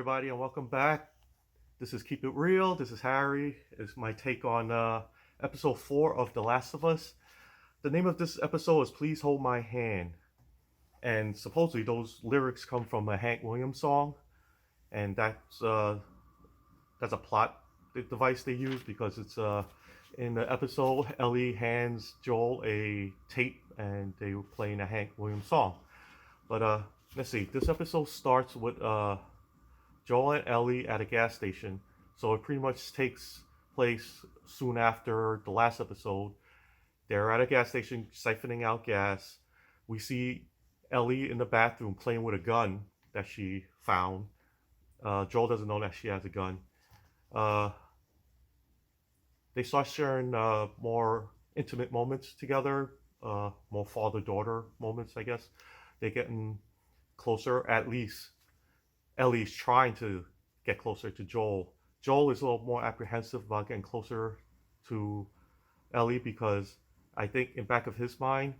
everybody, and welcome back. This is Keep It Real. This is Harry. It's my take on episode 4 of The Last of Us. The name of this episode is Please Hold My Hand. And supposedly those lyrics come from a Hank Williams song. And that's a plot device they use because it's in the episode, Ellie hands Joel a tape and they were playing a Hank Williams song. But let's see. This episode starts with Joel and Ellie at a gas station. So it pretty much takes place soon after the last episode. They're at a gas station siphoning out gas. We see Ellie in the bathroom playing with a gun that she found. Joel doesn't know that she has a gun. Uh, they start sharing more intimate moments together, more father daughter moments, I guess. They're getting closer, at least Ellie's trying to get closer to Joel. Joel is a little more apprehensive about getting closer to Ellie because I think in back of his mind,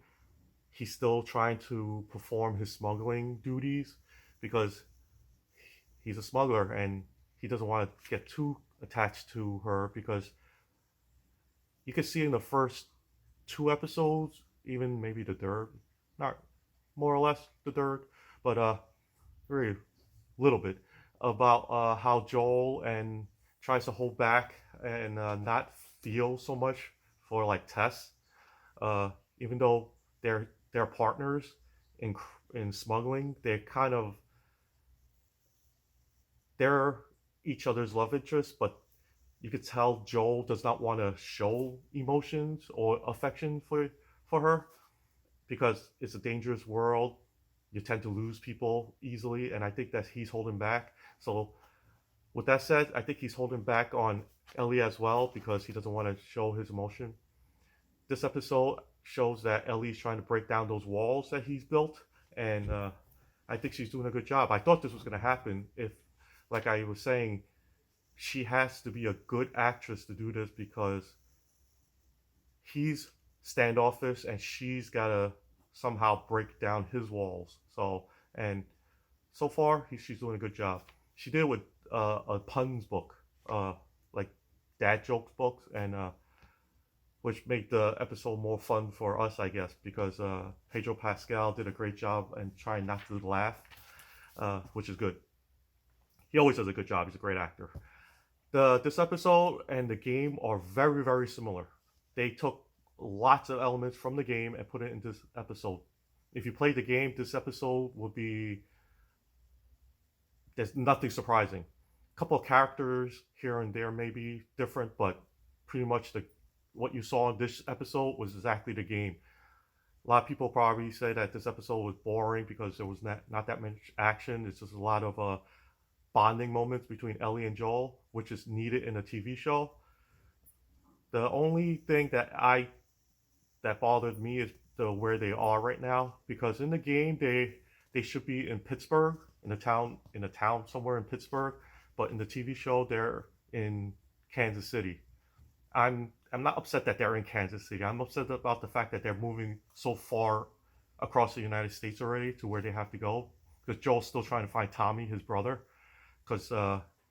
he's still trying to perform his smuggling duties because he's a smuggler and he doesn't want to get too attached to her because you can see in the first 2 episodes, even maybe the third, not more or less the third, but very little bit about how Joel and tries to hold back and not feel so much for like Tess, uh, even though they're partners in smuggling. They're each other's love interests, but you could tell Joel does not want to show emotions or affection for her because it's a dangerous world. You tend to lose people easily, and I think that he's holding back. So, with that said, I think he's holding back on Ellie as well because he doesn't want to show his emotion. This episode shows that Ellie's trying to break down those walls that he's built, and I think she's doing a good job. I thought this was going to happen if, like I was saying, she has to be a good actress to do this because he's standoffish and she's got to somehow break down his walls. And so far, she's doing a good job. She did with a puns book, like dad jokes books, and which made the episode more fun for us, I guess, because Pedro Pascal did a great job and trying not to laugh, which is good. He always does a good job. He's a great actor. This episode and the game are very very similar. They took lots of elements from the game and put it in this episode. If you play the game, this episode would be there's nothing surprising. A couple of characters here and there may be different, but pretty much the what you saw in this episode was exactly the game. A lot of people probably say that this episode was boring because there was not that much action. It's just a lot of bonding moments between Ellie and Joel, which is needed in a TV show. The only thing that bothered me is where they are right now because in the game they should be in Pittsburgh in a town somewhere in Pittsburgh, but in the TV show they're in Kansas City. I'm not upset that they're in Kansas City. I'm upset about the fact that they're moving so far across the United States already to where they have to go because Joel's still trying to find Tommy, his brother, because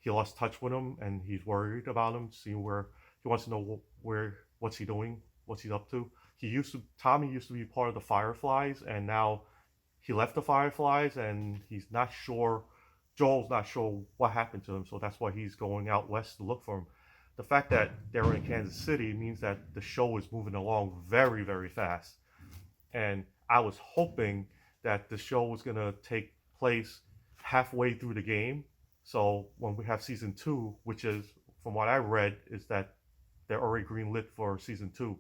he lost touch with him and he's worried about him, seeing where he wants to know what's he doing, what's he up to. Tommy used to be part of the Fireflies, and now he left the Fireflies, and he's not sure. Joel's not sure what happened to him, so that's why he's going out west to look for him. The fact that they're in Kansas City means that the show is moving along very, very fast, and I was hoping that the show was gonna take place halfway through the game. So when we have season 2, which is from what I read, is that they're already greenlit for season 2.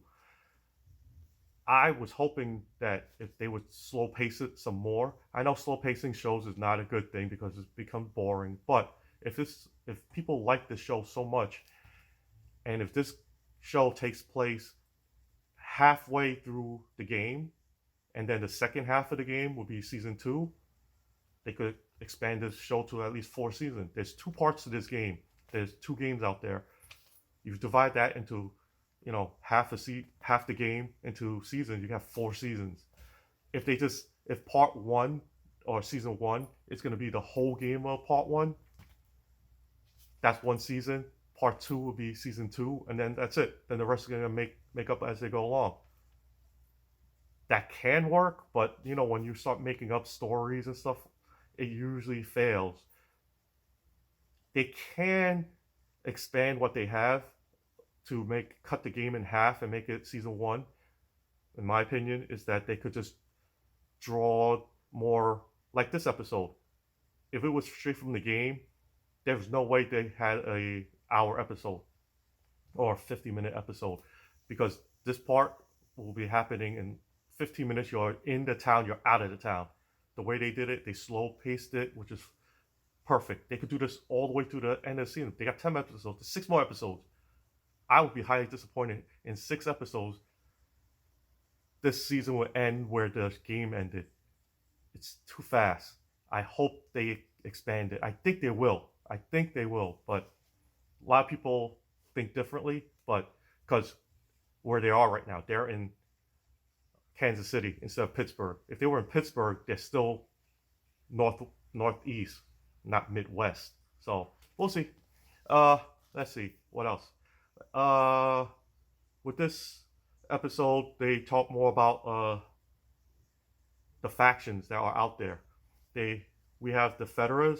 I was hoping that if they would slow pace it some more. I know slow pacing shows is not a good thing because it becomes boring. But if people like this show so much, and if this show takes place halfway through the game, and then the second half of the game will be season 2, they could expand this show to at least 4 seasons. There's 2 parts to this game. There's 2 games out there. You divide that into half the game into seasons, you have 4 seasons. If part 1 or season 1 is going to be the whole game of part 1, That's one season. Part 2 will be season 2, and then that's it. Then the rest are gonna make up as they go along. That can work, but when you start making up stories and stuff, it usually fails. They can expand what they have to cut the game in half and make it season 1. In my opinion, is that they could just draw more like this episode. If it was straight from the game, there's no way they had a hour episode or a 50-minute episode, because this part will be happening in 15 minutes. You're in the town, you're out of the town. The way they did it, they slow paced it, which is perfect. They could do this all the way to the end of the season. They got 10 episodes, 6 more episodes. I would be highly disappointed in 6 episodes. This season will end where the game ended. It's too fast. I hope they expand it. I think they will, but a lot of people think differently. But because where they are right now, they're in Kansas City instead of Pittsburgh. If they were in Pittsburgh, they're still northeast, not Midwest. So we'll see. Let's see what else. With this episode, they talk more about the factions that are out there. We have the Federers,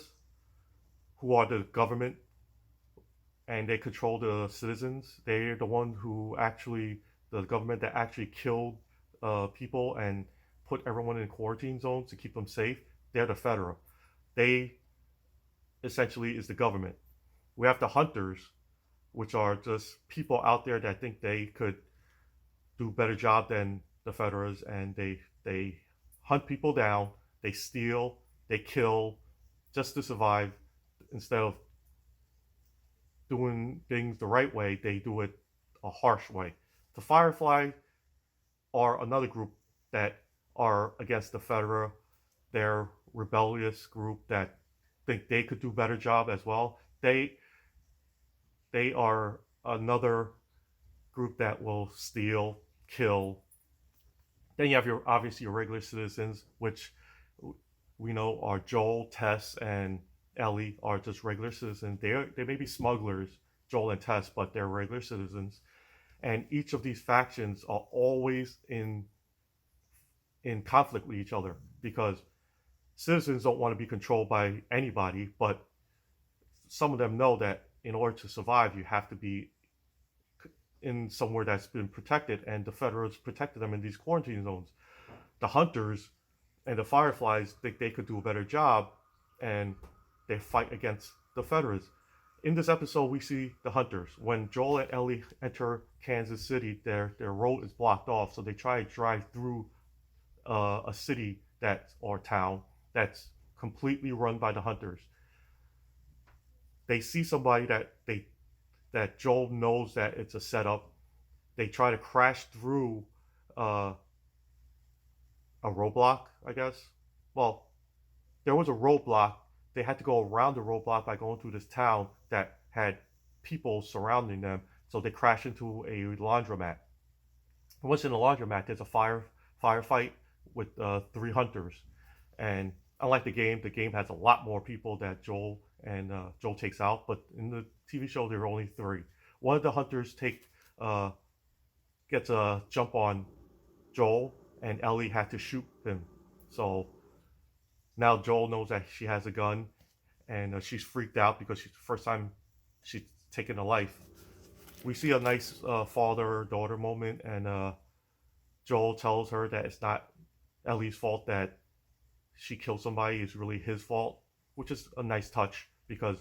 who are the government, and they control the citizens. They're the one the government that actually killed people and put everyone in quarantine zones to keep them safe. They're the Federal. They essentially is the government. We have the Hunters, which are just people out there that think they could do a better job than the Federers, and they hunt people down, they steal, they kill, just to survive. Instead of doing things the right way, they do it a harsh way. The Firefly are another group that are against the Federer. They're rebellious group that think they could do a better job as well. They are another group that will steal, kill. Then you have obviously your regular citizens, which we know are Joel, Tess, and Ellie are just regular citizens. They may be smugglers, Joel and Tess, but they're regular citizens. And each of these factions are always in conflict with each other, because citizens don't want to be controlled by anybody, but some of them know that in order to survive, you have to be in somewhere that's been protected, and the Federals protected them in these quarantine zones. The Hunters and the Fireflies think they could do a better job, and they fight against the Federals. In this episode, we see the Hunters. When Joel and Ellie enter Kansas City, their road is blocked off, so they try to drive through a city or town that's completely run by the Hunters. They see somebody that Joel knows that it's a setup. They try to crash through a roadblock, I guess. Well, there was a roadblock. They had to go around the roadblock by going through this town that had people surrounding them. So they crash into a laundromat. Once in the laundromat, there's a firefight with 3 Hunters. And unlike the game has a lot more people that Joel takes out. But in the TV show, there are only 3. One of the Hunters gets a jump on Joel, and Ellie had to shoot him. So now Joel knows that she has a gun, and she's freaked out because it's the first time she's taken a life. We see a nice father-daughter moment, and Joel tells her that it's not Ellie's fault that she killed somebody. It's really his fault, which is a nice touch because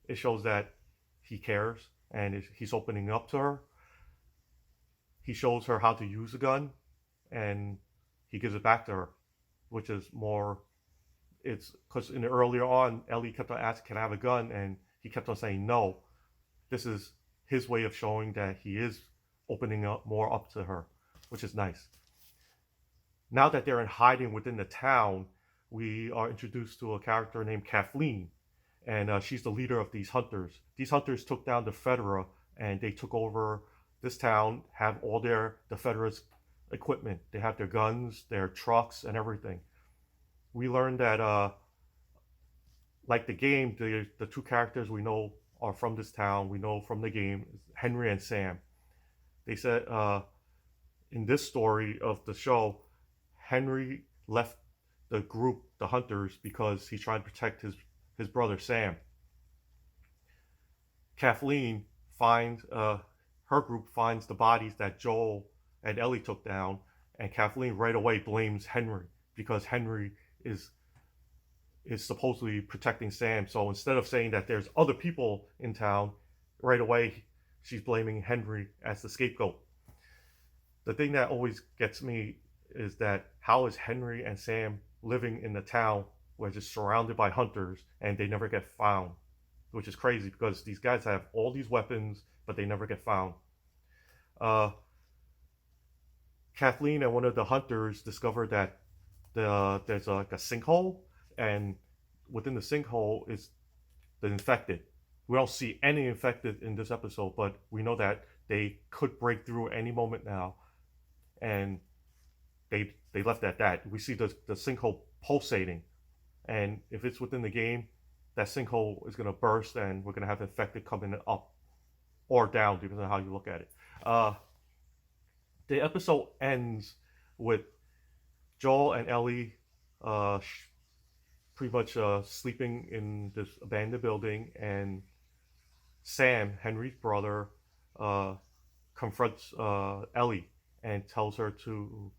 it shows that he cares and he's opening up to her. He shows her how to use a gun, and he gives it back to her, which is more. It's because earlier on, Ellie kept on asking, "Can I have a gun?" and he kept on saying no. This is his way of showing that he is opening up more up to her, which is nice. Now that they're in hiding within the town, we are introduced to a character named Kathleen, and she's the leader of these Hunters. These Hunters took down the Federa, and they took over this town, have all the Federa's equipment. They have their guns, their trucks, and everything. We learned that like the game, the two characters we know are from this town. We know from the game, Henry and Sam. They said in this story of the show, Henry left the group, the hunters, because he's trying to protect his brother Sam. Kathleen finds her group finds the bodies that Joel and Ellie took down, and Kathleen right away blames Henry because Henry is supposedly protecting Sam. So instead of saying that there's other people in town, right away she's blaming Henry as the scapegoat. The thing that always gets me is that how is Henry and Sam living in the town where they're just surrounded by hunters and they never get found? Which is crazy because these guys have all these weapons, but they never get found. Kathleen and one of the hunters discovered that there's like a sinkhole, and within the sinkhole is the infected. We don't see any infected in this episode, but we know that they could break through any moment now, and they left at that. We see the sinkhole pulsating, and if it's within the game, that sinkhole is going to burst, and we're going to have infected coming up or down, depending on how you look at it. The episode ends with Joel and Ellie pretty much sleeping in this abandoned building, and Sam, Henry's brother, confronts Ellie and tells her to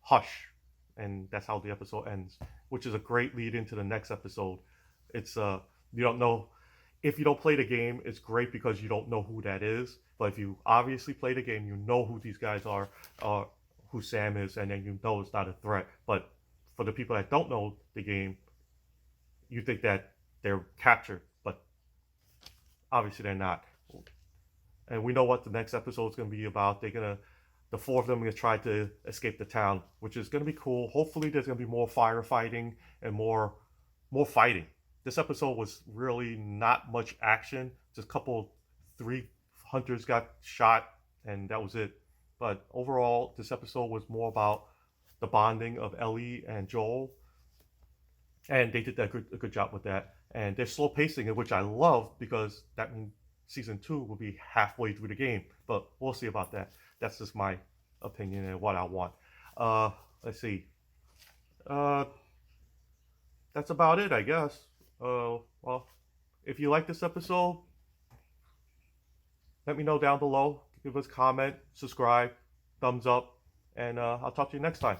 hush, and that's how the episode ends, which is a great lead into the next episode. It's you don't know if you don't play the game, it's great because you don't know who that is. But if you obviously play the game, you know who these guys are, who Sam is, and then you know it's not a threat. But for the people that don't know the game, you think that they're captured, but obviously they're not. And we know what the next episode is going to be about. The four of them are going to try to escape the town, which is going to be cool. Hopefully there's going to be more firefighting and more fighting. This episode was really not much action. Just three hunters got shot, and that was it. But overall, this episode was more about the bonding of Ellie and Joel, and they did a good job with that. And they're slow pacing it, which I love because that means season 2 will be halfway through the game. But we'll see about that. That's just my opinion and what I want. Let's see. That's about it, I guess. Well, if you like this episode, let me know down below. Give us a comment, subscribe, thumbs up, and I'll talk to you next time.